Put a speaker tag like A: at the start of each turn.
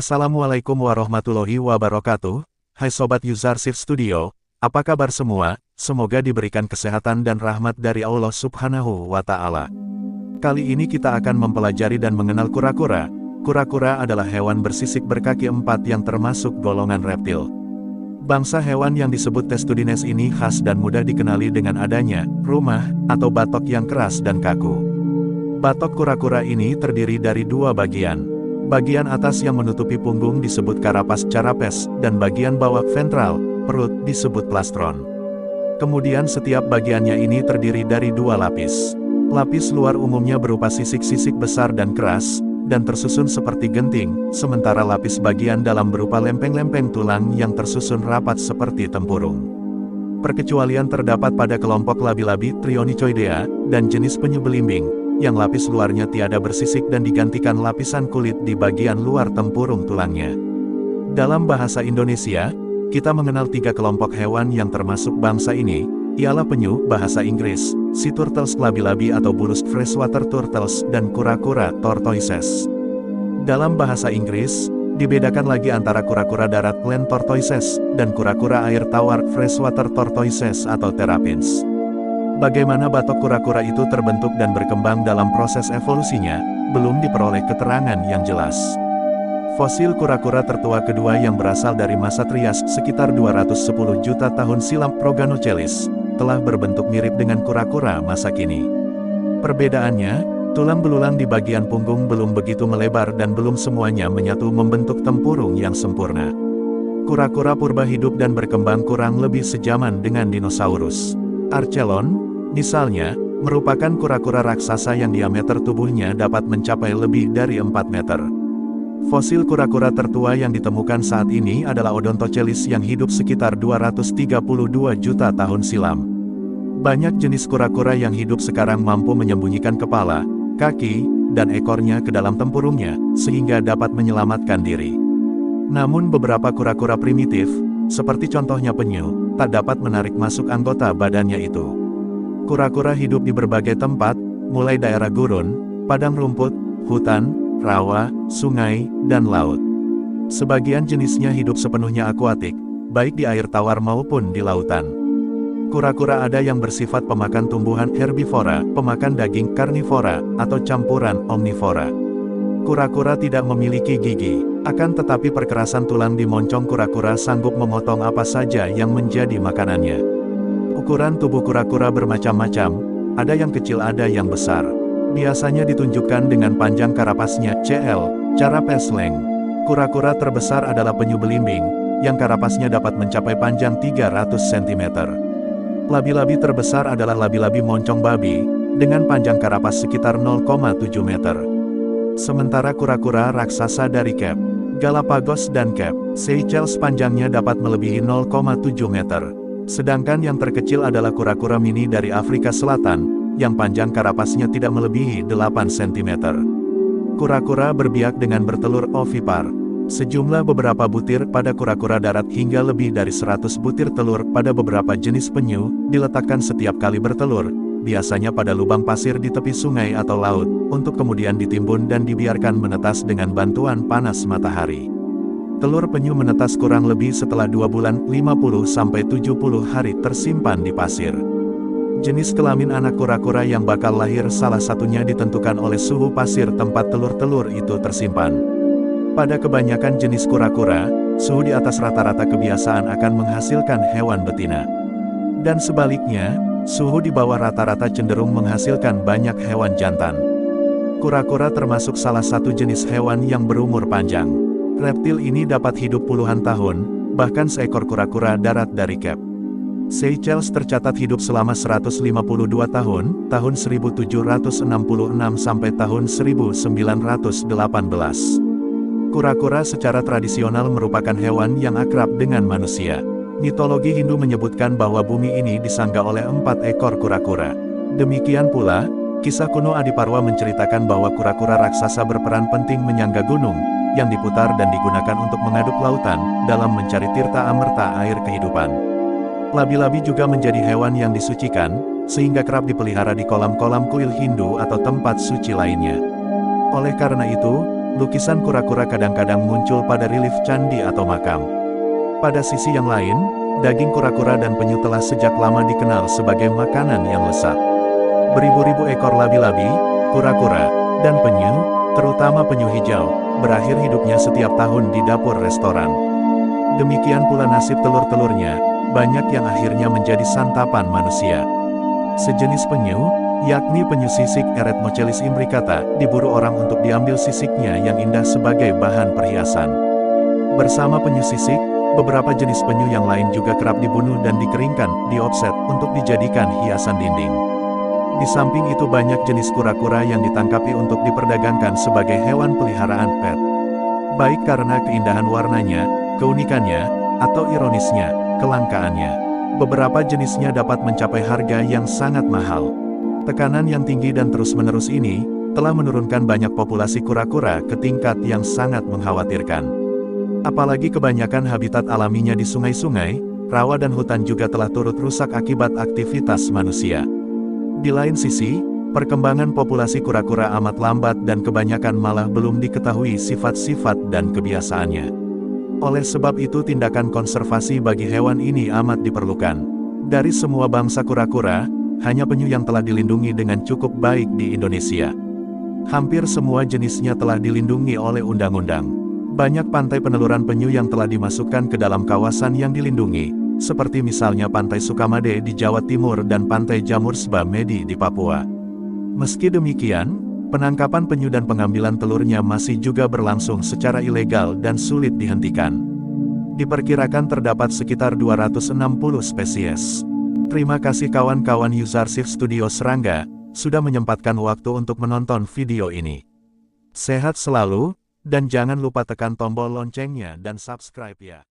A: Assalamualaikum warahmatullahi wabarakatuh. Hai Sobat Usershift Studio, apa kabar semua? Semoga diberikan kesehatan dan rahmat dari Allah Subhanahu wa Ta'ala. Kali ini kita akan mempelajari dan mengenal kura-kura. Kura-kura adalah hewan bersisik berkaki empat yang termasuk golongan reptil. Bangsa hewan yang disebut Testudines ini khas dan mudah dikenali dengan adanya rumah atau batok yang keras dan kaku. Batok kura-kura ini terdiri dari dua bagian. Bagian atas yang menutupi punggung disebut carapace carapes, dan bagian bawah ventral, perut, disebut plastron. Kemudian setiap bagiannya ini terdiri dari dua lapis. Lapis luar umumnya berupa sisik-sisik besar dan keras, dan tersusun seperti genting, sementara lapis bagian dalam berupa lempeng-lempeng tulang yang tersusun rapat seperti tempurung. Perkecualian terdapat pada kelompok labi-labi Trionychoidea, dan jenis penyu belimbing, yang lapis luarnya tiada bersisik dan digantikan lapisan kulit di bagian luar tempurung tulangnya. Dalam bahasa Indonesia, kita mengenal tiga kelompok hewan yang termasuk bangsa ini, ialah penyu, bahasa Inggris, sea turtles labi-labi atau bulus freshwater turtles, dan kura-kura tortoises. Dalam bahasa Inggris, dibedakan lagi antara kura-kura darat land tortoises, dan kura-kura air tawar freshwater tortoises atau terrapins. Bagaimana batok kura-kura itu terbentuk dan berkembang dalam proses evolusinya, belum diperoleh keterangan yang jelas. Fosil kura-kura tertua kedua yang berasal dari masa Trias sekitar 210 juta tahun silam Proganochelis, telah berbentuk mirip dengan kura-kura masa kini. Perbedaannya, tulang belulang di bagian punggung belum begitu melebar dan belum semuanya menyatu membentuk tempurung yang sempurna. Kura-kura purba hidup dan berkembang kurang lebih sejaman dengan dinosaurus. Archelon, misalnya, merupakan kura-kura raksasa yang diameter tubuhnya dapat mencapai lebih dari 4 meter. Fosil kura-kura tertua yang ditemukan saat ini adalah Odontochelis yang hidup sekitar 232 juta tahun silam. Banyak jenis kura-kura yang hidup sekarang mampu menyembunyikan kepala, kaki, dan ekornya ke dalam tempurungnya, sehingga dapat menyelamatkan diri. Namun beberapa kura-kura primitif, seperti contohnya penyu, tak dapat menarik masuk anggota badannya itu. Kura-kura hidup di berbagai tempat, mulai daerah gurun, padang rumput, hutan, rawa, sungai, dan laut. Sebagian jenisnya hidup sepenuhnya akuatik, baik di air tawar maupun di lautan. Kura-kura ada yang bersifat pemakan tumbuhan herbivora, pemakan daging karnivora, atau campuran omnivora. Kura-kura tidak memiliki gigi, akan tetapi perkerasan tulang di moncong kura-kura sanggup memotong apa saja yang menjadi makanannya. Ukuran tubuh kura-kura bermacam-macam, ada yang kecil ada yang besar. Biasanya ditunjukkan dengan panjang karapasnya, CL, carapace length. Kura-kura terbesar adalah penyu belimbing, yang karapasnya dapat mencapai panjang 300 cm. Labi-labi terbesar adalah labi-labi moncong babi, dengan panjang karapas sekitar 0,7 meter. Sementara kura-kura raksasa dari Cape Galapagos dan Cape Seychelles panjangnya dapat melebihi 0,7 meter. Sedangkan yang terkecil adalah kura-kura mini dari Afrika Selatan, yang panjang karapasnya tidak melebihi 8 cm. Kura-kura berbiak dengan bertelur ovipar. Sejumlah beberapa butir pada kura-kura darat hingga lebih dari 100 butir telur pada beberapa jenis penyu, diletakkan setiap kali bertelur, biasanya pada lubang pasir di tepi sungai atau laut, untuk kemudian ditimbun dan dibiarkan menetas dengan bantuan panas matahari. Telur penyu menetas kurang lebih setelah 2 bulan, 50-70 hari tersimpan di pasir. Jenis kelamin anak kura-kura yang bakal lahir salah satunya ditentukan oleh suhu pasir tempat telur-telur itu tersimpan. Pada kebanyakan jenis kura-kura, suhu di atas rata-rata kebiasaan akan menghasilkan hewan betina. Dan sebaliknya, suhu di bawah rata-rata cenderung menghasilkan banyak hewan jantan. Kura-kura termasuk salah satu jenis hewan yang berumur panjang. Reptil ini dapat hidup puluhan tahun, bahkan seekor kura-kura darat dari Cape Seychelles tercatat hidup selama 152 tahun, tahun 1766 sampai tahun 1918. Kura-kura secara tradisional merupakan hewan yang akrab dengan manusia. Mitologi Hindu menyebutkan bahwa bumi ini disangga oleh 4 ekor kura-kura. Demikian pula, kisah kuno Adiparwa menceritakan bahwa kura-kura raksasa berperan penting menyangga gunung, yang diputar dan digunakan untuk mengaduk lautan, dalam mencari tirta amerta air kehidupan. Labi-labi juga menjadi hewan yang disucikan, sehingga kerap dipelihara di kolam-kolam kuil Hindu atau tempat suci lainnya. Oleh karena itu, Lukisan kura-kura kadang-kadang muncul pada relief candi atau makam. Pada sisi yang lain, daging kura-kura dan penyu telah sejak lama dikenal sebagai makanan yang lezat. Beribu-ribu ekor labi-labi, kura-kura, dan penyu, terutama penyu hijau, berakhir hidupnya setiap tahun di dapur restoran. Demikian pula nasib telur-telurnya, banyak yang akhirnya menjadi santapan manusia. Sejenis penyu, yakni penyu sisik Eretmochelis imbricata, diburu orang untuk diambil sisiknya yang indah sebagai bahan perhiasan. Bersama penyu sisik, beberapa jenis penyu yang lain juga kerap dibunuh dan dikeringkan, diopset, untuk dijadikan hiasan dinding. Di samping itu banyak jenis kura-kura yang ditangkapi untuk diperdagangkan sebagai hewan peliharaan pet. Baik karena keindahan warnanya, keunikannya, atau ironisnya, kelangkaannya. Beberapa jenisnya dapat mencapai harga yang sangat mahal. Tekanan yang tinggi dan terus-menerus ini, telah menurunkan banyak populasi kura-kura ke tingkat yang sangat mengkhawatirkan. Apalagi kebanyakan habitat alaminya di sungai-sungai, rawa dan hutan juga telah turut rusak akibat aktivitas manusia. Di lain sisi, perkembangan populasi kura-kura amat lambat dan kebanyakan malah belum diketahui sifat-sifat dan kebiasaannya. Oleh sebab itu tindakan konservasi bagi hewan ini amat diperlukan. Dari semua bangsa kura-kura, hanya penyu yang telah dilindungi dengan cukup baik di Indonesia. Hampir semua jenisnya telah dilindungi oleh undang-undang. Banyak pantai peneluran penyu yang telah dimasukkan ke dalam kawasan yang dilindungi, seperti misalnya Pantai Sukamade di Jawa Timur dan Pantai Jamur Sba Medi di Papua. Meski demikian, penangkapan penyu dan pengambilan telurnya masih juga berlangsung secara ilegal dan sulit dihentikan. Diperkirakan terdapat sekitar 260 spesies. Terima kasih kawan-kawan Uzarsif Studio Serangga, sudah menyempatkan waktu untuk menonton video ini. Sehat selalu, dan jangan lupa tekan tombol loncengnya dan subscribe ya.